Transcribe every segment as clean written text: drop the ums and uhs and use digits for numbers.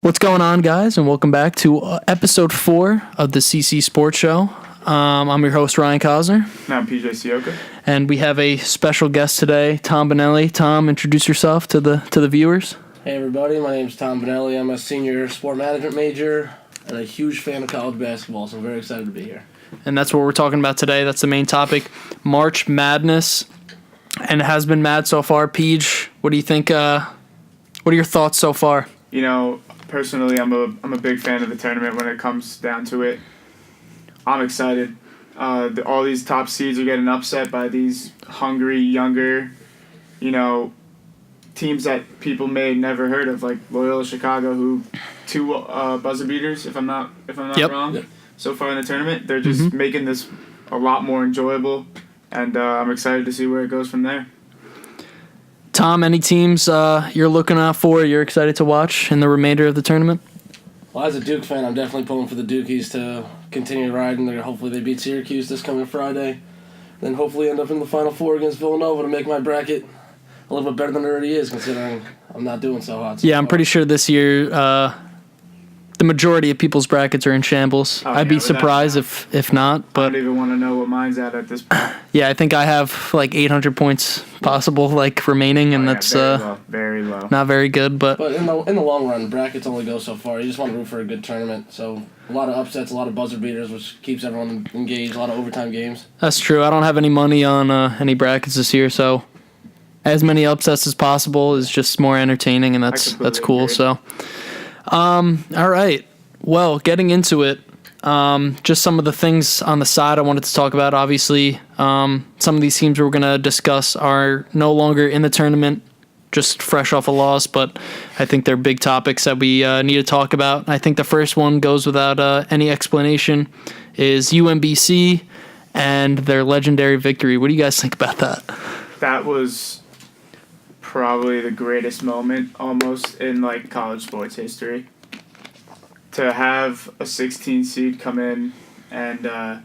What's going on, guys, and welcome back to episode 4 of the CC Sports Show. I'm your host, Ryan Cosner. And I'm PJ Sioka. And we have a special guest today, Tom Benelli. Tom, introduce yourself to the viewers. Hey everybody, my name is Tom Benelli. I'm a senior sport management major and a huge fan of college basketball, so I'm very excited to be here. And that's what we're talking about today. That's the main topic, March Madness, and it has been mad so far. Peach, what do you think? What are your thoughts so far? You know, personally, I'm a big fan of the tournament when it comes down to it. I'm excited. All these top seeds are getting upset by these hungry, younger, teams that people may never heard of, like Loyola Chicago, who 2 buzzer beaters, if I'm not wrong, Yep. so far in the tournament. They're just making this a lot more enjoyable, and I'm excited to see where it goes from there. Tom, any teams you're looking out for, you're excited to watch in the remainder of the tournament? Well, as a Duke fan, I'm definitely pulling for the Dukies to continue riding. Hopefully they beat Syracuse this coming Friday. Then hopefully end up in the Final Four against Villanova to make my bracket a little bit better than it already is, considering I'm not doing so hot. Yeah, I'm pretty sure this year the majority of people's brackets are in shambles. Oh, I'd be surprised if not. I But don't even want to know what mine's at this point. yeah, I think I have like 800 points possible remaining, and that's very low. not very good. But in the long run, brackets only go so far. You just want to root for a good tournament. So a lot of upsets, a lot of buzzer beaters, which keeps everyone engaged. A lot of overtime games. that's true. I don't have any money on any brackets this year, so as many upsets as possible is just more entertaining, and that's cool. Agree. So, all right. Well, getting into it, just some of the things on the side I wanted to talk about. Obviously, some of these teams we're going to discuss are no longer in the tournament, just fresh off a loss, but I think they're big topics that we need to talk about. I think the first one goes without any explanation is UMBC and their legendary victory. What do you guys think about that? That was probably the greatest moment almost in college sports history. To have a 16 seed come in and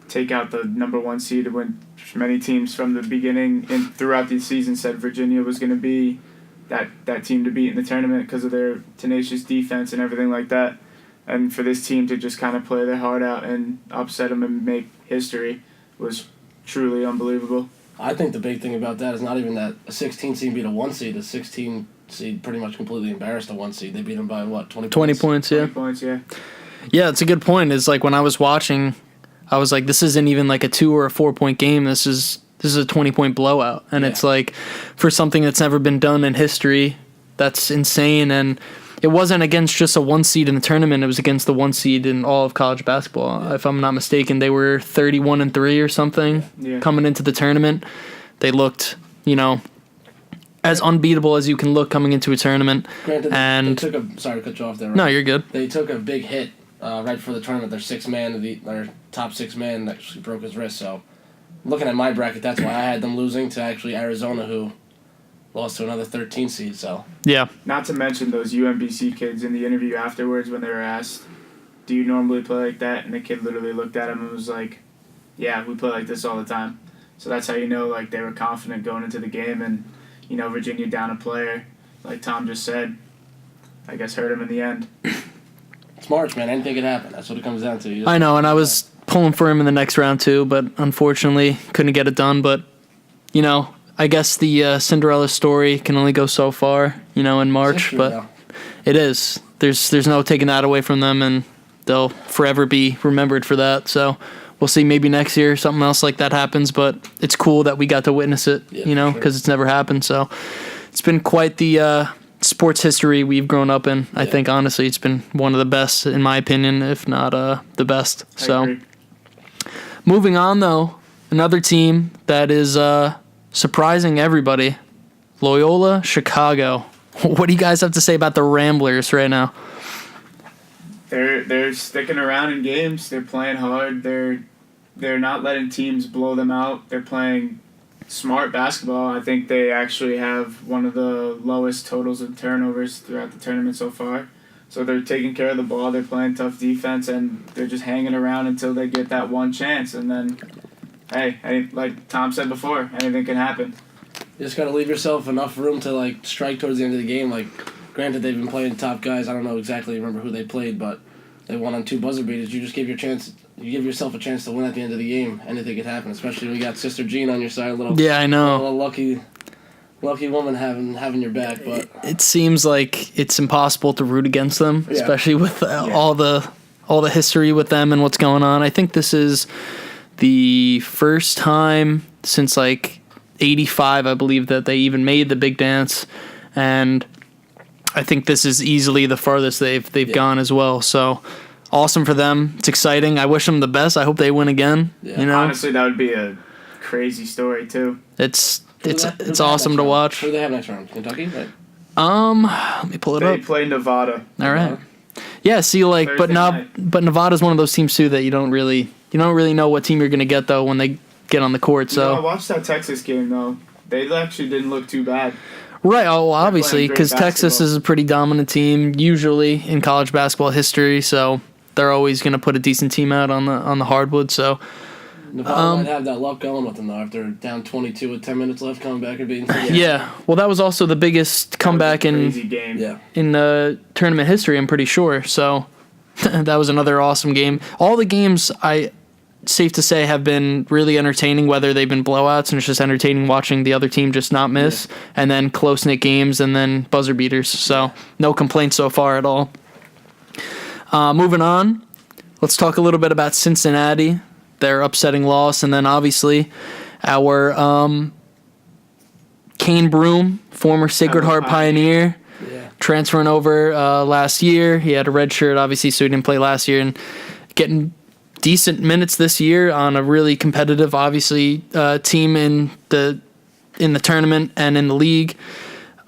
take out the number 1 seed, when many teams from the beginning and throughout the season said Virginia was going to be that team to beat in the tournament because of their tenacious defense and everything like that. And for this team to just kind of play their heart out and upset them and make history was truly unbelievable. I think the big thing about that is not even that a 16 seed beat a 1 seed. A 16 seed pretty much completely embarrassed a 1 seed. They beat them by, 20 points? 20 points, yeah. 20 points, yeah. Yeah, it's a good point. It's like when I was watching, I was like, this isn't even like a 2 or a 4 point game. This is a 20-point blowout. And It's like, for something that's never been done in history, that's insane. And it wasn't against just a 1 seed in the tournament. It was against the 1 seed in all of college basketball. Yeah. If I'm not mistaken, they were 31-3 or something coming into the tournament. They looked, as unbeatable as you can look coming into a tournament. Granted, and they took sorry to cut you off there. Right? No, you're good. They took a big hit right before the tournament. Their top 6 man actually broke his wrist. So, looking at my bracket, that's why I had them losing to actually Arizona, who lost to another 13 seed. So yeah. Not to mention those UMBC kids in the interview afterwards when they were asked, "Do you normally play like that?" And the kid literally looked at him and was like, "Yeah, we play like this all the time." So that's how you know they were confident going into the game, and Virginia down a player, like Tom just said, I guess hurt him in the end. It's March, man. Anything could happen. That's what it comes down to. I know, and I was pulling for him in the next round too, but unfortunately couldn't get it done. But I guess the Cinderella story can only go so far, in March. But it is. There's no taking that away from them, and they'll forever be remembered for that. So we'll see. Maybe next year something else like that happens. But it's cool that we got to witness it, because it's never happened. So it's been quite the sports history we've grown up in. I think honestly, it's been one of the best in my opinion, if not the best. So moving on though, another team that is surprising everybody, Loyola Chicago. What do you guys have to say about the Ramblers right now? They're sticking around in games. They're playing hard. They're not letting teams blow them out. They're playing smart basketball. I think they actually have one of the lowest totals of turnovers throughout the tournament so far. So they're taking care of the ball. They're playing tough defense, and they're just hanging around until they get that one chance. And then, hey, like Tom said before, anything can happen. You just got to leave yourself enough room to strike towards the end of the game. Granted, they've been playing top guys. I don't know exactly remember who they played, but they won on 2 buzzer beaters. You just give yourself a chance to win at the end of the game. Anything could happen, especially when you got Sister Jean on your side. Yeah, I know. Little lucky woman having your back. But It seems like it's impossible to root against them, Yeah. especially with all the history with them and what's going on. I think this is the first time since like '85, I believe, that they even made the big dance, and I think this is easily the farthest they've gone as well. So awesome for them. It's exciting. I wish them the best. I hope they win again. Yeah. You know, Honestly, that would be a crazy story too. it's Who they awesome have to next watch. Round? Who do they have next round? Kentucky, right? Let me pull it They up. play Nevada. All right. Yeah, see, like, but Thursday now, night. but Nevada's one of those teams too that you don't really know what team you're gonna get though when they get on the court. You know, I So watched that Texas game though. They actually didn't look too bad. right, oh, well, obviously, great because Texas basketball. is a pretty dominant team usually in college basketball history. So they're always gonna put a decent team out on the hardwood. So Nevada might have that luck going with them though. If they're down 22 with 10 minutes left, coming back and beating. yeah, well, that was also the biggest comeback That was a in crazy game. Yeah. tournament history. I'm pretty sure. So that was another awesome game. All the games safe to say have been really entertaining, whether they've been blowouts and it's just entertaining watching the other team just not miss, and then close knit games and then buzzer beaters. So no complaints so far at all. Moving on, let's talk a little bit about Cincinnati, their upsetting loss, and then obviously our Kane Broom, former Sacred Heart Pioneer, Yeah. transferring over last year. He had a red shirt, obviously, so he didn't play last year, and getting decent minutes this year on a really competitive, obviously, team in the tournament and in the league.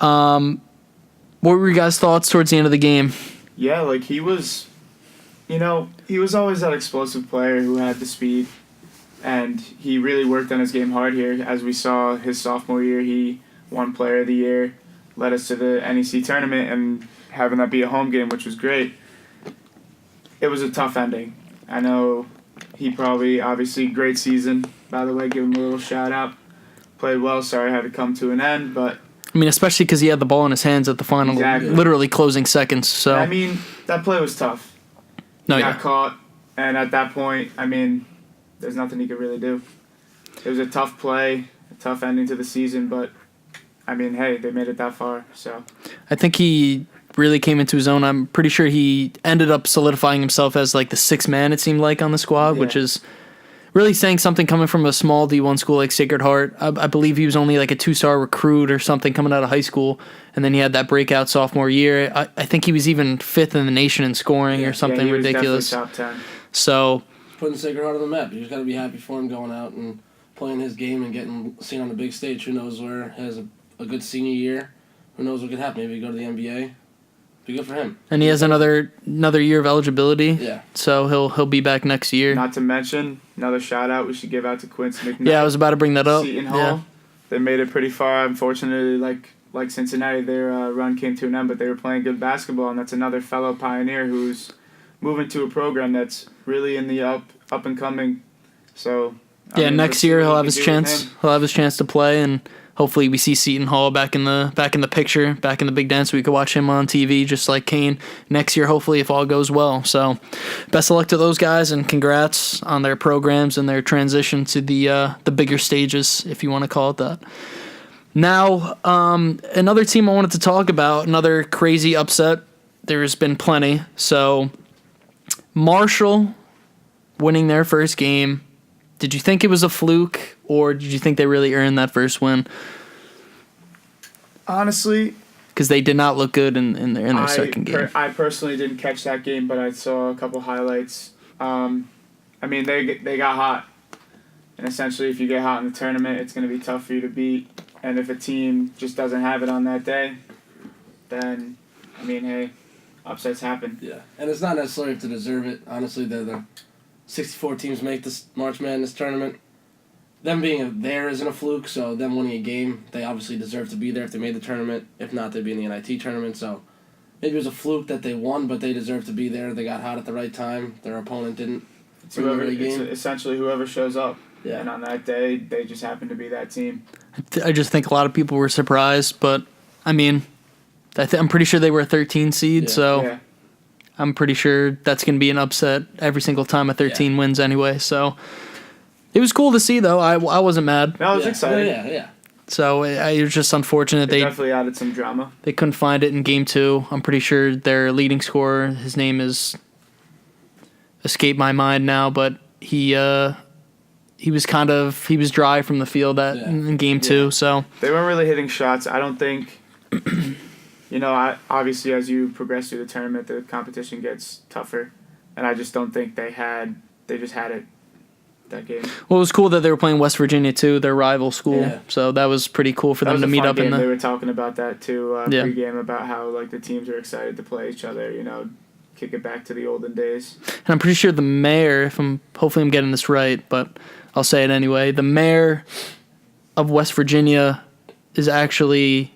What were your guys' thoughts towards the end of the game? Yeah, like he was always that explosive player who had the speed, and he really worked on his game hard here. As we saw his sophomore year, he won Player of the Year, led us to the NEC tournament, and having that be a home game, which was great. It was a tough ending. I know he probably, obviously, great season, by the way, give him a little shout out. Played well, sorry it had to come to an end, but I mean, especially because he had the ball in his hands at the final, Exactly. literally closing seconds. So I mean, that play was tough. no, Got yeah, caught, and at that point, I mean, there's nothing he could really do. It was a tough play, a tough ending to the season, but I mean, hey, they made it that far, so I think he really came into his own. I'm pretty sure he ended up solidifying himself as like the sixth man, it seemed like, on the squad, which Yeah. is really saying something coming from a small D1 school like Sacred Heart. I believe he was only like a 2-star recruit or something coming out of high school, and then he had that breakout sophomore year. I think he was even 5th in the nation in scoring or something he was ridiculous. definitely top 10. So Putting Sacred Heart on the map. You just got to be happy for him going out and playing his game and getting seen on the big stage. Who knows where he has a good senior year. Who knows what could happen. Maybe go to the NBA. Be good for him. and he has another year of eligibility. Yeah. So he'll be back next year. Not to mention, another shout out we should give out to Quincy McKnight. Yeah, I was about to bring that up. Seton Hall. Yeah. They made it pretty far. Unfortunately, like Cincinnati, their run came to an end, but they were playing good basketball, and that's another fellow Pioneer who's moving to a program that's really in the up and coming. So Yeah, next let's year see he'll what have we his can do with chance. him. He'll have his chance to play, and hopefully we see Seton Hall back in the picture, back in the big dance. We could watch him on TV just like Kane next year. Hopefully, if all goes well. So, best of luck to those guys, and congrats on their programs and their transition to the bigger stages, if you want to call it that. Now, another team I wanted to talk about, another crazy upset. There's been plenty. So, Marshall winning their first game. Did you think it was a fluke, or did you think they really earned that first win? Honestly, Because they did not look good in their second game. I personally didn't catch that game, but I saw a couple highlights. I mean, they got hot, and essentially, if you get hot in the tournament, it's going to be tough for you to beat. And if a team just doesn't have it on that day, then I mean, hey, upsets happen. Yeah. And it's not necessarily to deserve it. Honestly, the 64 teams make this March Madness tournament. Them being there isn't a fluke, so them winning a game, they obviously deserve to be there if they made the tournament. If not, they'd be in the NIT tournament. So maybe it was a fluke that they won, but they deserve to be there. They got hot at the right time. Their opponent didn't. It's it's game. essentially whoever shows up. Yeah. And on that day, they just happen to be that team. I just think a lot of people were surprised, but I mean, I'm pretty sure they were a 13 seed, Yeah. so Yeah. I'm pretty sure that's going to be an upset every single time a 13 wins anyway. So it was cool to see, though. I wasn't mad. That was Yeah. exciting. Yeah. So it was just unfortunate It they definitely added some drama. couldn't find it in game 2. I'm pretty sure their leading scorer, his name is escaped my mind now, but he was dry from the field in game 2. So They weren't really hitting shots. I don't think, obviously as you progress through the tournament, the competition gets tougher. And I just don't think they just had it that game. well, it was cool that they were playing West Virginia too, their rival school. Yeah. So that was pretty cool for That them was to a meet fun up game. in They the. were talking about that too Yeah. pregame, about how like the teams are excited to play each other, kick it back to the olden days. And I'm pretty sure the mayor, hopefully I'm getting this right, but I'll say it anyway. The mayor of West Virginia is actually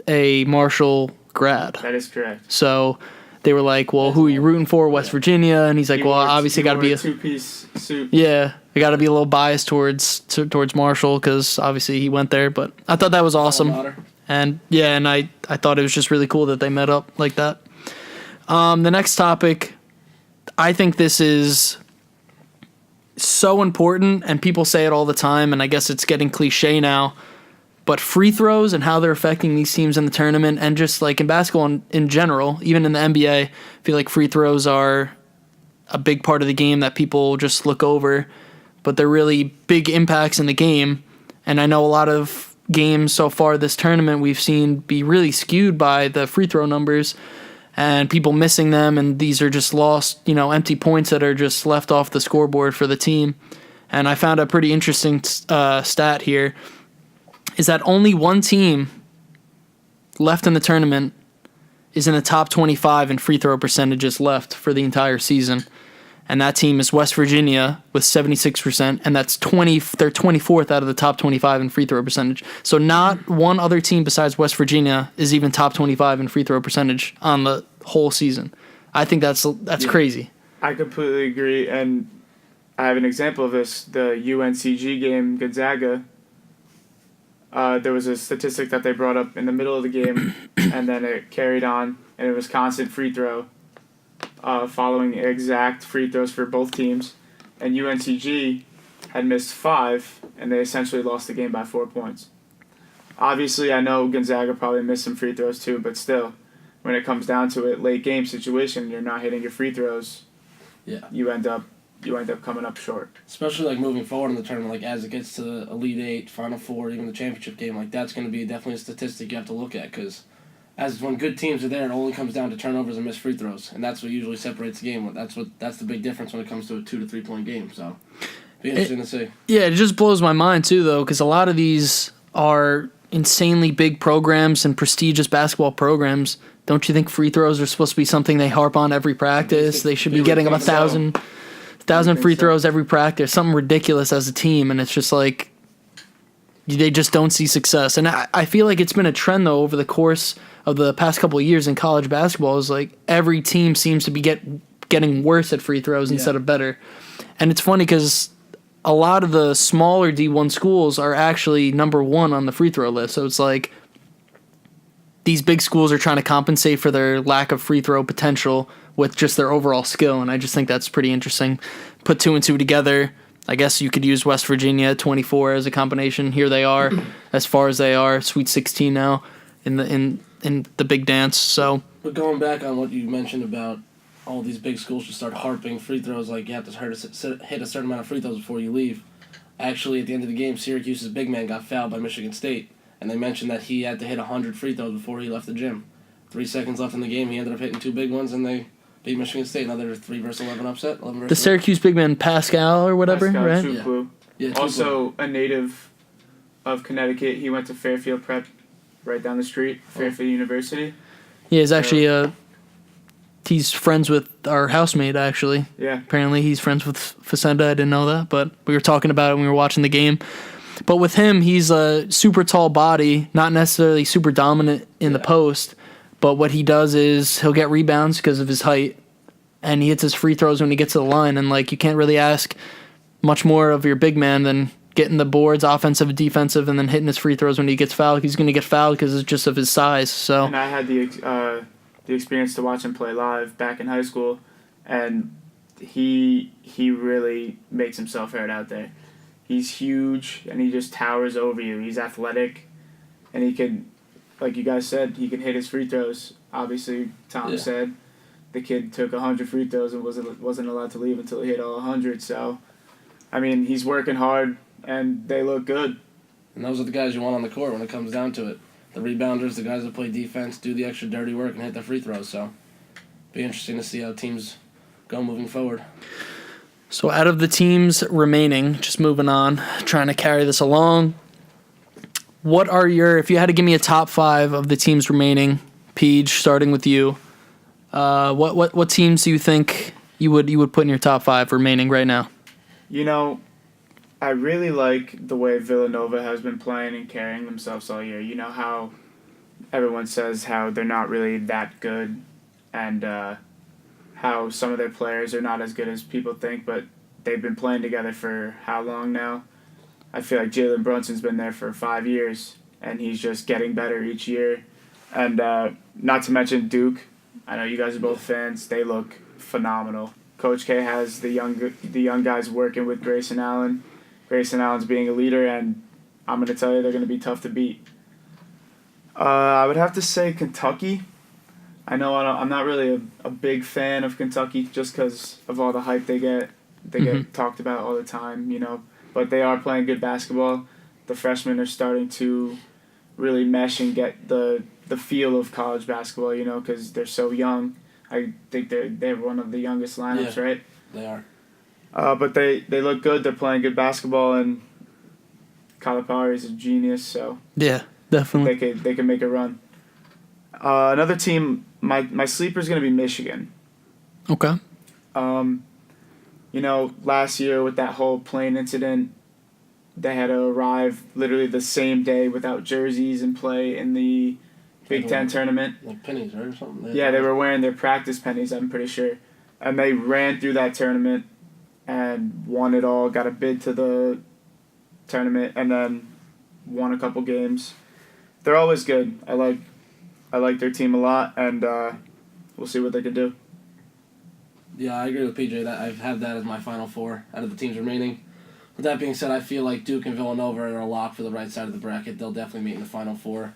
a Marshall grad. That is correct. So they were like, "Well, who are you rooting for? West Virginia?" And he's like, "Well, obviously got to be a two-piece suit. yeah, I got to be a little biased towards Marshall because obviously he went there." But I thought that was awesome, and I thought it was just really cool that they met up like that. The next topic, I think this is so important, and people say it all the time, and I guess it's getting cliche now. But free throws and how they're affecting these teams in the tournament, and just like in basketball in general, even in the NBA, I feel like free throws are a big part of the game that people just look over, but they're really big impacts in the game. And I know a lot of games so far this tournament we've seen be really skewed by the free throw numbers and people missing them, and these are just lost, empty points that are just left off the scoreboard for the team. And I found a pretty interesting stat here, is that only one team left in the tournament is in the top 25 in free throw percentages left for the entire season. And that team is West Virginia with 76%, and that's they're 24th out of the top 25 in free throw percentage. So not one other team besides West Virginia is even top 25 in free throw percentage on the whole season. I think that's crazy. I completely agree, and I have an example of this. The UNCG game, Gonzaga, there was a statistic that they brought up in the middle of the game, and then it carried on, and it was constant free throw, following exact free throws for both teams. And UNCG had missed 5, and they essentially lost the game by 4 points. Obviously, I know Gonzaga probably missed some free throws too, but still, when it comes down to it, late game situation, you're not hitting your free throws. Yeah. You end up coming up short. Especially like moving forward in the tournament, like as it gets to the Elite Eight, Final Four, even the championship game, like that's going to be definitely a statistic you have to look at, because as when good teams are there, it only comes down to turnovers and missed free throws, and that's what usually separates the game. That's the big difference when it comes to a 2 to 3 point game. So, be interesting to see. Yeah, it just blows my mind too, though, because a lot of these are insanely big programs and prestigious basketball programs. Don't you think free throws are supposed to be something they harp on every practice? They should be getting up 1,000 free throws every practice, something ridiculous as a team, and it's just like they just don't see success. And I feel like it's been a trend, though, over the course of the past couple of years in college basketball, is like every team seems to be getting worse at free throws instead of better. And it's funny because a lot of the smaller D1 schools are actually number 1 on the free throw list. So it's like these big schools are trying to compensate for their lack of free throw potential with just their overall skill, and I just think that's pretty interesting. Put 2 and 2 together. I guess you could use West Virginia 24 as a combination. Here they are, as far as they are, Sweet 16 now in the big dance. So, But going back on what you mentioned about all these big schools should start harping free throws, like you have to hit a certain amount of free throws before you leave. Actually, at the end of the game, Syracuse's big man got fouled by Michigan State, and they mentioned that he had to hit 100 free throws before he left the gym. 3 seconds left in the game, he ended up hitting 2 big ones, and they beat Michigan State. Another 3-11 upset. 11 the Syracuse big man Pascal or whatever, Pascal right? Chukwu. Yeah, Also a native of Connecticut. He went to Fairfield Prep, right down the street, Fairfield University. Yeah, he's actually he's friends with our housemate, actually. Yeah. Apparently he's friends with Facenda. I didn't know that, but we were talking about it when we were watching the game. But with him, he's a super tall body, not necessarily super dominant in the post, but what he does is he'll get rebounds because of his height, and he hits his free throws when he gets to the line, and like you can't really ask much more of your big man than getting the boards, offensive, defensive, and then hitting his free throws when he gets fouled. He's going to get fouled because it's just of his size. So. And I had the experience to watch him play live back in high school, and he really makes himself heard out there. He's huge, and he just towers over you. He's athletic, and he can, like you guys said, he can hit his free throws. Obviously, Tom said the kid took 100 free throws and wasn't allowed to leave until he hit all 100. So, I mean, he's working hard, and they look good. And those are the guys you want on the court when it comes down to it. The rebounders, the guys that play defense, do the extra dirty work and hit the free throws. So, be interesting to see how teams go moving forward. So out of the teams remaining, just moving on, trying to carry this along, if you had to give me a top 5 of the teams remaining, Peach, starting with you, what teams do you think you would put in your top 5 remaining right now? You know, I really like the way Villanova has been playing and carrying themselves all year. You know how everyone says how they're not really that good, and how some of their players are not as good as people think, but they've been playing together for how long now? I feel like Jalen Brunson's been there for 5 years, and he's just getting better each year. And not to mention Duke. I know you guys are both fans. They look phenomenal. Coach K has the young guys working with Grayson Allen. Grayson Allen's being a leader, and I'm going to tell you they're going to be tough to beat. I would have to say Kentucky. I know I'm not really a big fan of Kentucky just because of all the hype they get. They get talked about all the time, you know. But they are playing good basketball. The freshmen are starting to really mesh and get the feel of college basketball, you know, because they're so young. I think they're one of the youngest lineups, right? They are. But they look good. They're playing good basketball, and Calipari is a genius. So yeah, definitely they can make a run. Another team, my sleeper is going to be Michigan. Okay. You know, last year with that whole plane incident, they had to arrive literally the same day without jerseys and play in the Big Ten tournament. Like pennies, right, or something? Yeah, they were wearing their practice pennies, I'm pretty sure. And they ran through that tournament and won it all, got a bid to the tournament, and then won a couple games. They're always good. I like their team a lot, and we'll see what they can do. Yeah, I agree with PJ. That I've had that as my Final Four out of the teams remaining. With that being said, I feel like Duke and Villanova are a lock for the right side of the bracket. They'll definitely meet in the Final Four.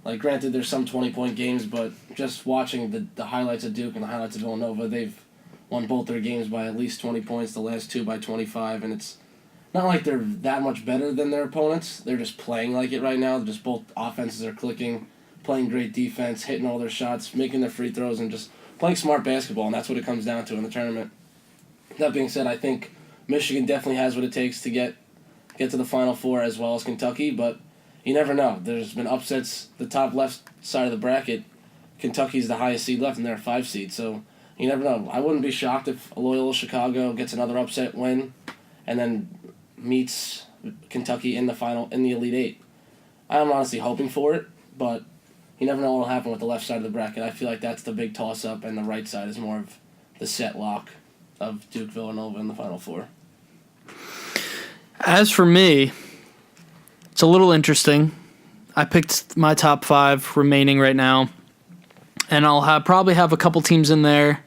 Like, granted, there's some 20-point games, but just watching the highlights of Duke and the highlights of Villanova, they've won both their games by at least 20 points, the last 2 by 25, and it's not like they're that much better than their opponents. They're just playing like it right now. Just both offenses are clicking, playing great defense, hitting all their shots, making their free throws, and just playing smart basketball, and that's what it comes down to in the tournament. That being said, I think Michigan definitely has what it takes to get to the Final Four as well as Kentucky, but you never know. There's been upsets. The top left side of the bracket, Kentucky's the highest seed left, and they're a 5 seed, so you never know. I wouldn't be shocked if Loyola Chicago gets another upset win and then meets Kentucky in the Elite Eight. I'm honestly hoping for it, but you never know what will happen with the left side of the bracket. I feel like that's the big toss-up, and the right side is more of the set lock of Duke Villanova in the Final Four. As for me, it's a little interesting. I picked my top 5 remaining right now, and I'll probably have a couple teams in there.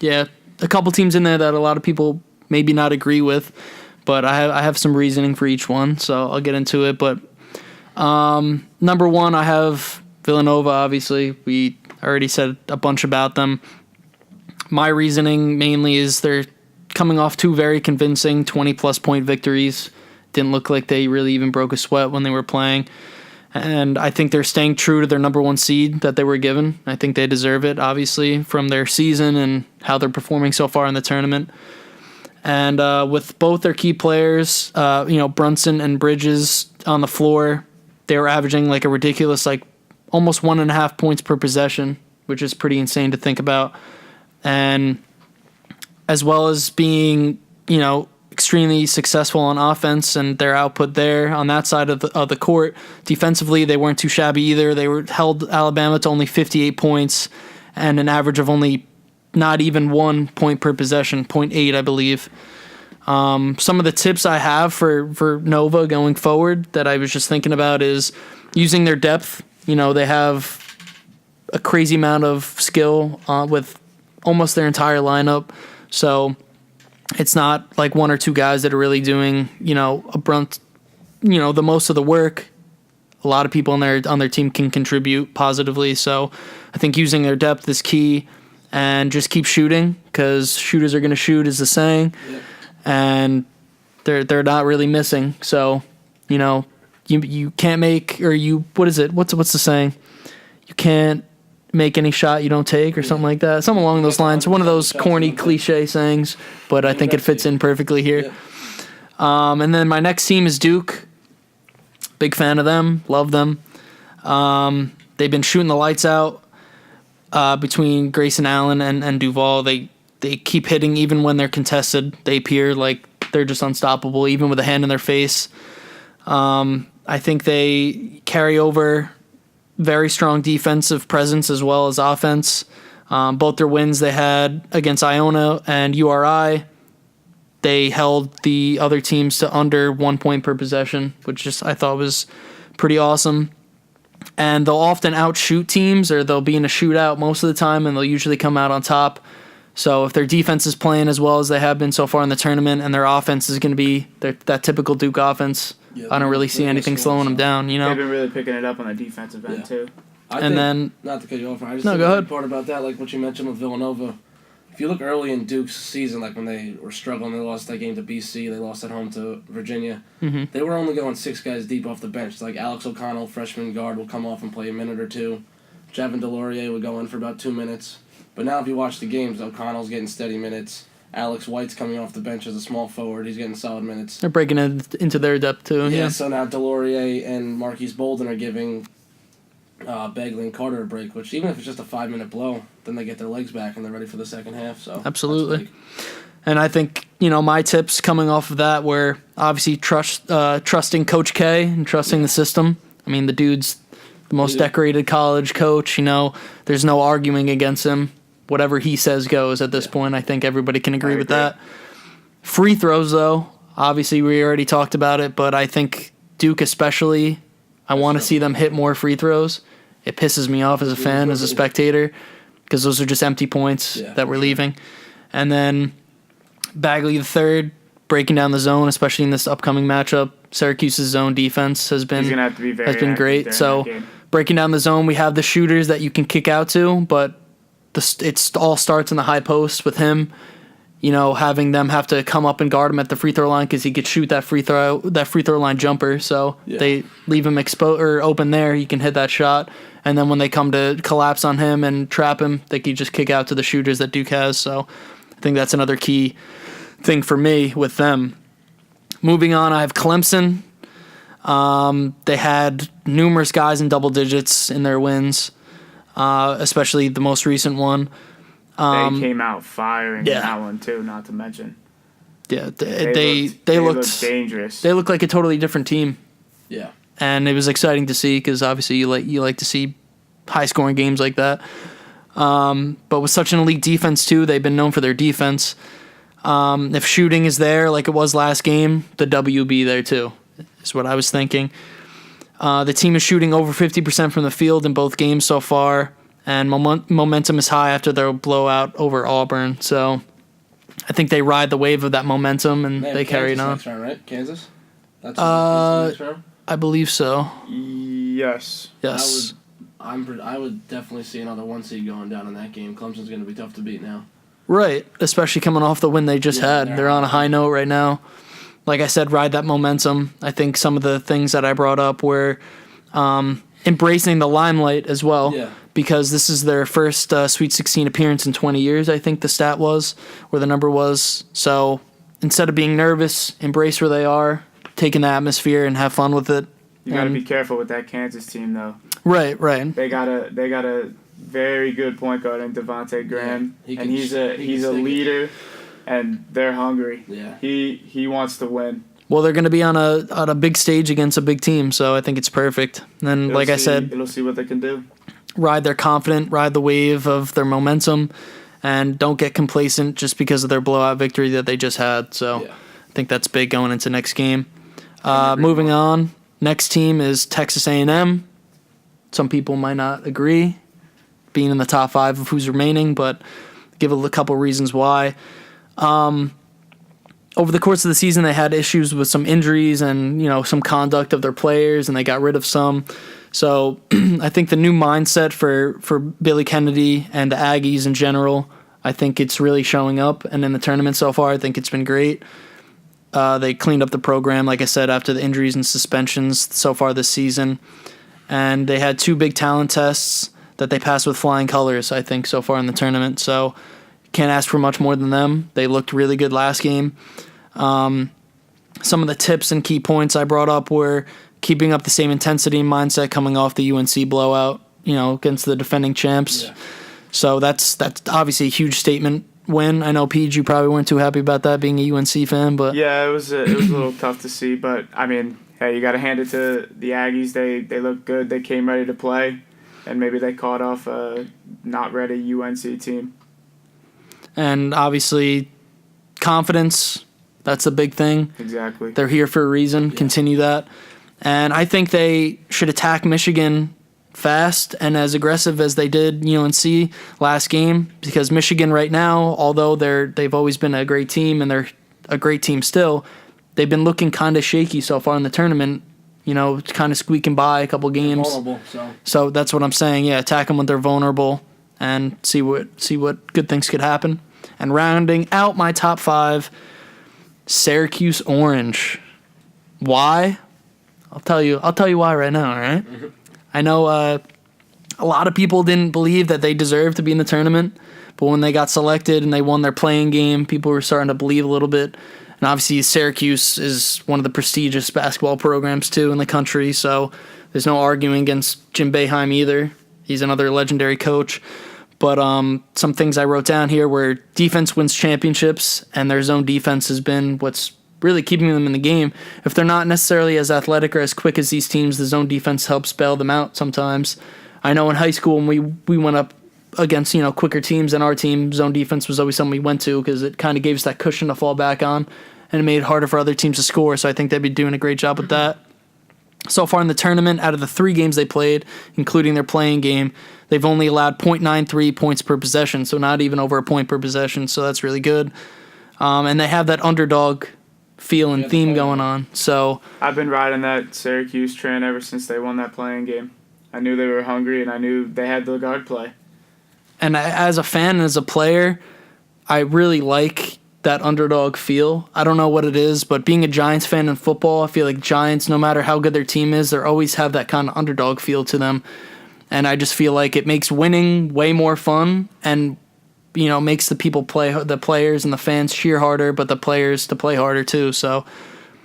Yeah, a couple teams in there that a lot of people maybe not agree with, but I have some reasoning for each one, so I'll get into it. But number 1, I have Villanova, obviously. We already said a bunch about them. My reasoning mainly is they're coming off 2 very convincing 20-plus point victories. Didn't look like they really even broke a sweat when they were playing. And I think they're staying true to their number 1 seed that they were given. I think they deserve it, obviously, from their season and how they're performing so far in the tournament. And with both their key players, Brunson and Bridges on the floor, they were averaging like a ridiculous, almost 1.5 points per possession, which is pretty insane to think about. And as well as being, extremely successful on offense and their output there on that side of the court. Defensively, they weren't too shabby either. They held Alabama to only 58 points and an average of only not even 1 point per possession, 0.8, I believe. Some of the tips I have for Nova going forward that I was just thinking about is using their depth. You know, they have a crazy amount of skill with almost their entire lineup. So it's not like one or two guys that are really doing, the most of the work. A lot of people on their team can contribute positively. So I think using their depth is key, and just keep shooting because shooters are going to shoot is the saying. Yep. And they're not really missing. So, you can't make, or what is it? What's the saying? You can't make any shot you don't take, or something like that. Something along those lines. One of those corny cliche sayings, but I think it fits in perfectly here. Yep. And then my next team is Duke. Big fan of them. Love them. They've been shooting the lights out between Grayson Allen and Duval. They keep hitting even when they're contested. They appear like they're just unstoppable, even with a hand in their face. I think they carry over very strong defensive presence as well as offense. Both their wins they had against Iona and URI, they held the other teams to under 1 point per possession, which I thought was pretty awesome. And they'll often outshoot teams, or they'll be in a shootout most of the time, and they'll usually come out on top. So if their defense is playing as well as they have been so far in the tournament, and their offense is going to be that typical Duke offense, I don't really see anything slowing them down. They've been really picking it up on the defensive end too. Not to cut you off, I just go ahead. Part about that, like what you mentioned with Villanova. If you look early in Duke's season, like when they were struggling, they lost that game to BC, they lost at home to Virginia. Mm-hmm. They were only going 6 guys deep off the bench. Like Alex O'Connell, freshman guard, will come off and play a minute or two. Javin DeLaurier would go in for about 2 minutes. But now if you watch the games, O'Connell's getting steady minutes. Alex White's coming off the bench as a small forward. He's getting solid minutes. They're breaking it into their depth too. Yeah. So now DeLaurier and Marquise Bolden are giving Bagley and Carter a break, which even if it's just a 5-minute blow, then they get their legs back and they're ready for the second half. So absolutely. And I think, my tips coming off of that were obviously trusting Coach K and trusting the system. I mean, the dude's the most decorated college coach. There's no arguing against him. Whatever he says goes at this point. I think everybody can agree with that. Free throws, though, obviously we already talked about it, but I think Duke especially, I want to see them hit more free throws. It pisses me off as a fan, as a spectator, because those are just empty points that we're leaving. And then Bagley the third, breaking down the zone, especially in this upcoming matchup. Syracuse's zone defense has been great. So breaking down the zone, we have the shooters that you can kick out to, but it all starts in the high post with him. Having them have to come up and guard him at the free throw line because he could shoot that free throw line jumper. So they leave him exposed or open there. He can hit that shot, and then when they come to collapse on him and trap him, they can just kick out to the shooters that Duke has. So I think that's another key thing for me with them. Moving on, I have Clemson. They had numerous guys in double digits in their wins, especially the most recent one. They came out firing in that one too, not to mention. Yeah, they looked dangerous. They looked like a totally different team. Yeah. And it was exciting to see because obviously you like to see high scoring games like that. But with such an elite defense too, they've been known for their defense. If shooting is there like it was last game, the W be there too, is what I was thinking. The team is shooting over 50% from the field in both games so far, and momentum is high after their blowout over Auburn. So I think they ride the wave of that momentum and they carry it on. Next round, right? Kansas? That's next round? I believe so. Yes. I would definitely see another 1 seed going down in that game. Clemson's going to be tough to beat now. Right, especially coming off the win they just had. They're on a high note right now. Like I said, ride that momentum. I think some of the things that I brought up were embracing the limelight as well. Yeah. Because this is their first Sweet 16 appearance in 20 years, I think the stat was, or the number was. So instead of being nervous, embrace where they are, take in the atmosphere, and have fun with it. You got to be careful with that Kansas team, though. Right. They got a very good point guard in Devontae Graham, and he's a leader, and they're hungry. Yeah. He wants to win. Well, they're going to be on a big stage against a big team, so I think it's perfect. And I said, it'll see what they can do. Ride their confident, ride the wave of their momentum, and don't get complacent just because of their blowout victory that they just had. So think that's big going into next game. Moving on, next team is Texas A&M. Some people might not agree, being in the top 5 of who's remaining, but give a couple reasons why. Over the course of the season, they had issues with some injuries and some conduct of their players, and they got rid of some. So I think the new mindset for Billy Kennedy and the Aggies in general, I think it's really showing up. And in the tournament so far, I think it's been great. They cleaned up the program, like I said, after the injuries and suspensions so far this season. And they had 2 big talent tests that they passed with flying colors, I think, so far in the tournament. So can't ask for much more than them. They looked really good last game. Some of the tips and key points I brought up were keeping up the same intensity and mindset coming off the UNC blowout, against the defending champs. Yeah. So that's obviously a huge statement win. I know, Peach, you probably weren't too happy about that being a UNC fan, but yeah, it was a little tough to see. But I mean, hey, you got to hand it to the Aggies. They looked good. They came ready to play, and maybe they caught off a not ready UNC team. And obviously, confidence. That's a big thing. Exactly. They're here for a reason. Yeah. Continue that. And I think they should attack Michigan fast and as aggressive as they did UNC last game, because Michigan right now, although they've always been a great team and they're a great team still, they've been looking kind of shaky so far in the tournament, kind of squeaking by a couple games. Vulnerable, so that's what I'm saying. Yeah, attack them when they're vulnerable and see what good things could happen. And rounding out my top 5, Syracuse Orange. Why? I'll tell you why right now, all right? Mm-hmm. I know a lot of people didn't believe that they deserved to be in the tournament, but when they got selected and they won their playing game, people were starting to believe a little bit. And obviously Syracuse is one of the prestigious basketball programs too in the country, so there's no arguing against Jim Boeheim either. He's another legendary coach. But some things I wrote down here were defense wins championships, and their zone defense has been what's really keeping them in the game. If they're not necessarily as athletic or as quick as these teams, the zone defense helps bail them out sometimes. I know in high school when we went up against quicker teams than our team, zone defense was always something we went to because it kind of gave us that cushion to fall back on, and it made it harder for other teams to score. So I think they'd be doing a great job with that. So far in the tournament, out of the 3 games they played, including their playing game, they've only allowed .93 points per possession, so not even over a point per possession, so that's really good. And they have that underdog feel and theme going on. So I've been riding that Syracuse train ever since they won that playing game. I knew they were hungry, and I knew they had the guard play. And as a fan and as a player, I really like that underdog feel. I don't know what it is, but being a Giants fan in football, I feel like Giants, no matter how good their team is, they always have that kind of underdog feel to them. And I just feel like it makes winning way more fun and, makes the people the players and the fans cheer harder, but the players to play harder too. So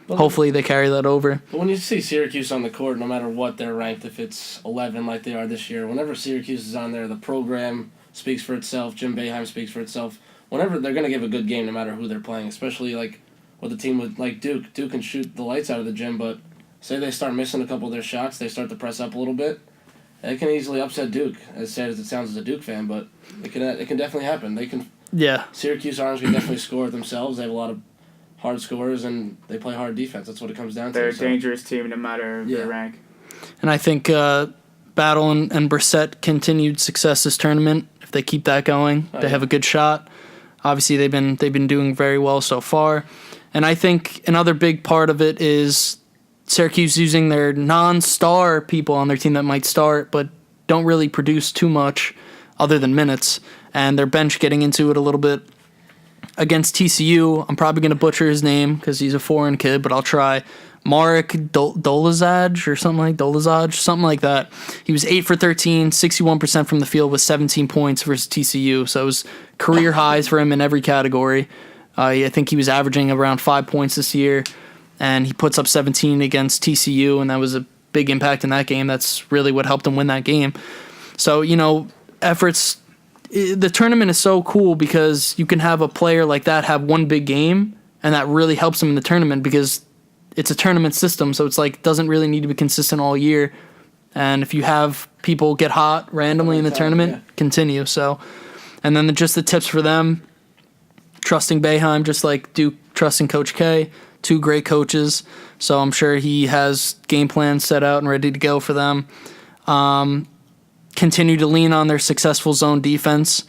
hopefully they carry that over. But when you see Syracuse on the court, no matter what they're ranked, if it's 11 like they are this year, whenever Syracuse is on there, the program speaks for itself. Jim Boeheim speaks for itself. Whenever they're going to give a good game no matter who they're playing, especially like with a team with like Duke. Duke can shoot the lights out of the gym, but say they start missing a couple of their shots, they start to press up a little bit, it can easily upset Duke, as sad as it sounds as a Duke fan, but it can definitely happen. Syracuse Orange can definitely score themselves. They have a lot of hard scorers, and they play hard defense. That's what it comes down to. They're a dangerous team no matter their rank. And I think Battle and Brissett continued success this tournament. If they keep that going, they have a good shot. Obviously, they've been doing very well so far. And I think another big part of it is Syracuse using their non-star people on their team that might start but don't really produce too much other than minutes, and their bench getting into it a little bit. Against TCU, I'm probably going to butcher his name because he's a foreign kid, but I'll try. Marek Dolazaj or something like that. He was 8 for 13, 61% from the field with 17 points versus TCU, so it was career highs for him in every category. I think he was averaging around 5 points this year, and he puts up 17 against TCU, and that was a big impact in that game. That's really what helped him win that game. So, efforts. The tournament is so cool because you can have a player like that have one big game, and that really helps him in the tournament because it's a tournament system, so it's like it doesn't really need to be consistent all year. And if you have people get hot randomly in the tournament, continue. So, and then just the tips for them, trusting Boeheim, just like Duke trusting Coach K. 2 great coaches, so I'm sure he has game plans set out and ready to go for them. Continue to lean on their successful zone defense,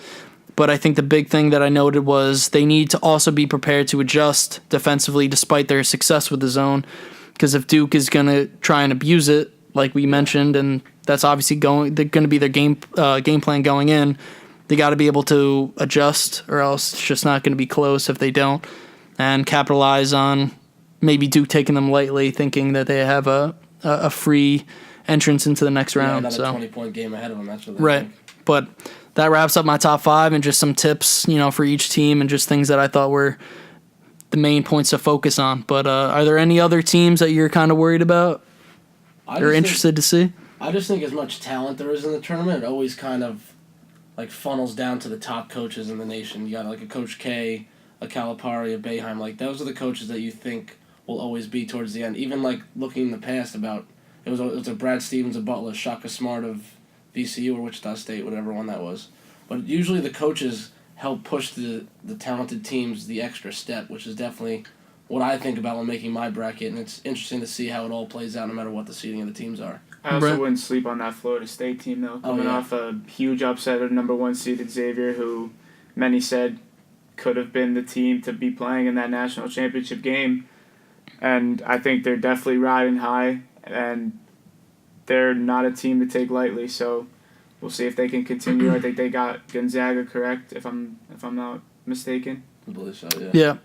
but I think the big thing that I noted was they need to also be prepared to adjust defensively despite their success with the zone, because if Duke is going to try and abuse it, like we mentioned, and that's obviously going to be their game plan going in, they got to be able to adjust, or else it's just not going to be close if they don't, and capitalize on maybe Duke taking them lightly, thinking that they have a free entrance into the next round. Another So 20-point game ahead of them. That's what they right, think. but that wraps up my top 5 and just some tips, for each team and just things that I thought were the main points to focus on. But are there any other teams that you're kind of worried about or interested to see? I just think as much talent there is in the tournament, it always kind of like funnels down to the top coaches in the nation. You got like a Coach K, a Calipari, a Boeheim. Like those are the coaches that you think will always be towards the end. Even like looking in the past about it was a Brad Stevens of Butler, Shaka Smart of VCU or Wichita State, whatever one that was. But usually the coaches help push the talented teams the extra step, which is definitely what I think about when making my bracket, and it's interesting to see how it all plays out no matter what the seeding of the teams are. I also wouldn't sleep on that Florida State team, though. Coming off a huge upset of number 1 seeded Xavier, who many said could have been the team to be playing in that national championship game. And I think they're definitely riding high, and they're not a team to take lightly. So we'll see if they can continue. I think they got Gonzaga correct, if I'm not mistaken. I believe so, yeah. Yeah.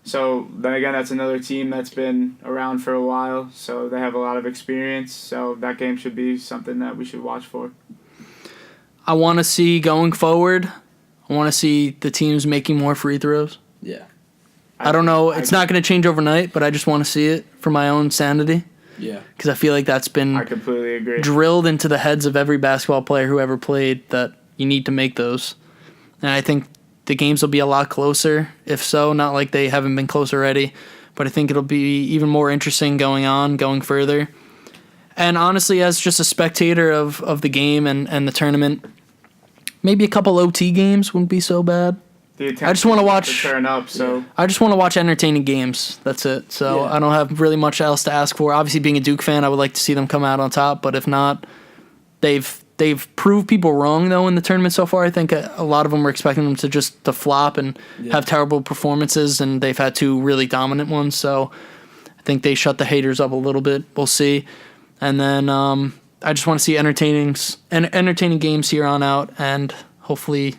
So then again, that's another team that's been around for a while, so they have a lot of experience. So that game should be something that we should watch for. I want to see going forward, I want to see the teams making more free throws. Yeah. I don't know. It's not going to change overnight, but I just want to see it for my own sanity. Yeah. Because I feel like that's been I completely agree. drilled into the heads of every basketball player who ever played that you need to make those. And I think the games will be a lot closer, if so. Not like they haven't been close already, but I think it'll be even more interesting going further. And honestly, as just a spectator of the game and the tournament, maybe a couple OT games wouldn't be so bad. I just wanna watch- turn up. So I just want to watch entertaining games. That's it. So Yeah. I don't have really much else to ask for. Obviously, being a Duke fan, I would like to see them come out on top. But if not, they've proved people wrong though in the tournament so far. I think a lot of them were expecting them to flop and have terrible performances, and they've had 2 really dominant ones. So I think they shut the haters up a little bit. We'll see. And then I just want to see entertaining games here on out, and hopefully.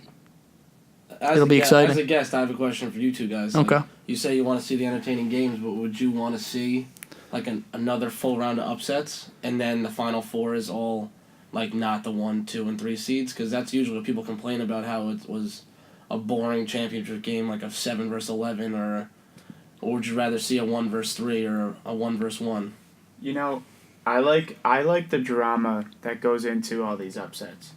It'll be exciting. As a guest, I have a question for you two guys. Okay. You say you want to see the entertaining games, but would you want to see like another full round of upsets, and then the Final Four is all like not the 1, 2, and 3 seeds? Because that's usually what people complain about, how it was a boring championship game, like a 7 versus 11, or would you rather see a 1 versus 3 or a 1 versus 1? I like the drama that goes into all these upsets.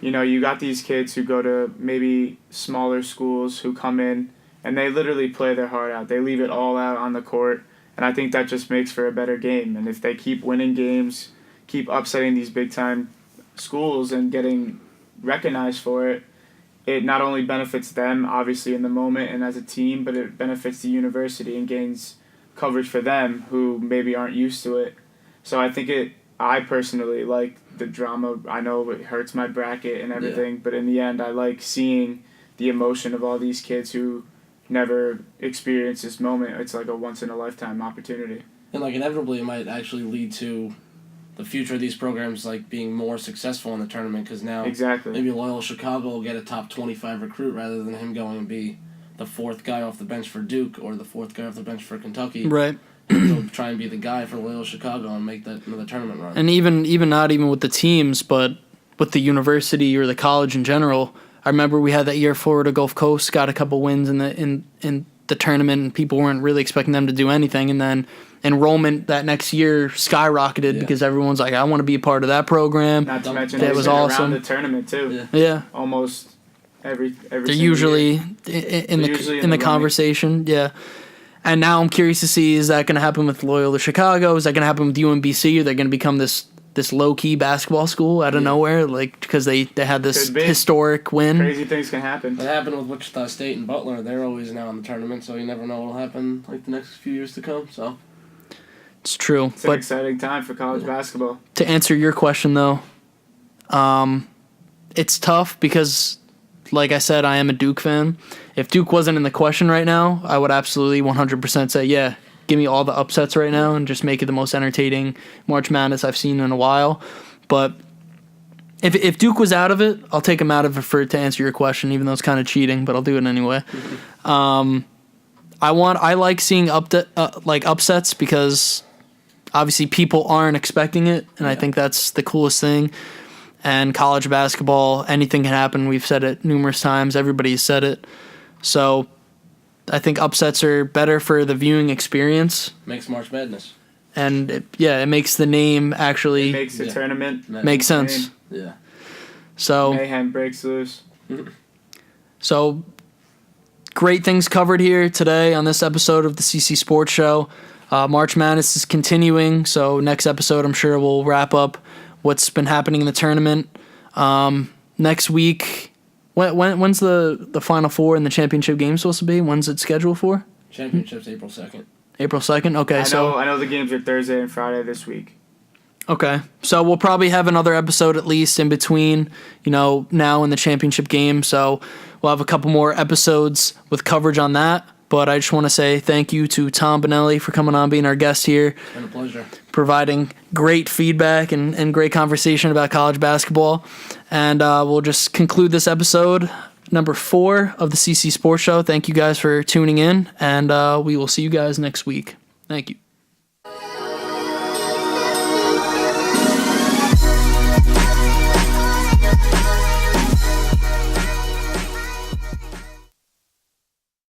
You got these kids who go to maybe smaller schools who come in and they literally play their heart out. They leave it all out on the court, and I think that just makes for a better game. And if they keep winning games, keep upsetting these big-time schools and getting recognized for it, it not only benefits them, obviously, in the moment and as a team, but it benefits the university and gains coverage for them who maybe aren't used to it. So I personally like the drama. I know it hurts my bracket and everything, but in the end, I like seeing the emotion of all these kids who never experienced this moment. It's like a once-in-a-lifetime opportunity. And like inevitably, it might actually lead to the future of these programs like being more successful in the tournament, because now maybe Loyola Chicago will get a top 25 recruit rather than him going and be the 4th guy off the bench for Duke or the 4th guy off the bench for Kentucky. Right. He'll try and be the guy for Loyola Chicago and make that another tournament run. And even not even with the teams, but with the university or the college in general. I remember we had that year Florida Gulf Coast got a couple wins in the tournament, and people weren't really expecting them to do anything. And then enrollment that next year skyrocketed because everyone's like, I want to be a part of that program. Not to mention that was awesome. Around the tournament too. Yeah. Almost every. They're usually in the conversation. Yeah. And now I'm curious to see, is that going to happen with Loyola Chicago? Is that going to happen with UMBC? Are they going to become this this low key basketball school out of nowhere, like because they had this Could be. historic win. Crazy things can happen. That happened with Wichita State and Butler. They're always now in the tournament, so you never know what'll happen like the next few years to come. So It's true, It's an but exciting time for college basketball. to answer your question though, it's tough because, like I said, I am a Duke fan. If Duke wasn't in the question right now, I would absolutely 100% say, yeah, give me all the upsets right now and just make it the most entertaining March Madness I've seen in a while. But if Duke was out of it, I'll take them out of it to answer your question, even though it's kind of cheating, but I'll do it anyway. I like seeing upsets because obviously people aren't expecting it, and I think that's the coolest thing. And college basketball, anything can happen. We've said it numerous times. Everybody's said it. So I think upsets are better for the viewing experience. makes March Madness. And it makes the name actually It makes the tournament make sense. Yeah. So mayhem breaks loose. So great things covered here today on this episode of the CC Sports Show. March Madness is continuing, so next episode I'm sure we'll wrap up what's been happening in the tournament. Next week, when's the Final Four and the championship game supposed to be? When's it scheduled for? Championship's April 2nd. April 2nd? Okay, I know the games are Thursday and Friday this week. Okay, so we'll probably have another episode at least in between, now in the championship game. So we'll have a couple more episodes with coverage on that. But I just want to say thank you to Tom Benelli for coming on, being our guest here. It's been a pleasure. Providing great feedback and great conversation about college basketball. And we'll just conclude this episode, number 4 of the CC Sports Show. Thank you guys for tuning in, and we will see you guys next week. Thank you.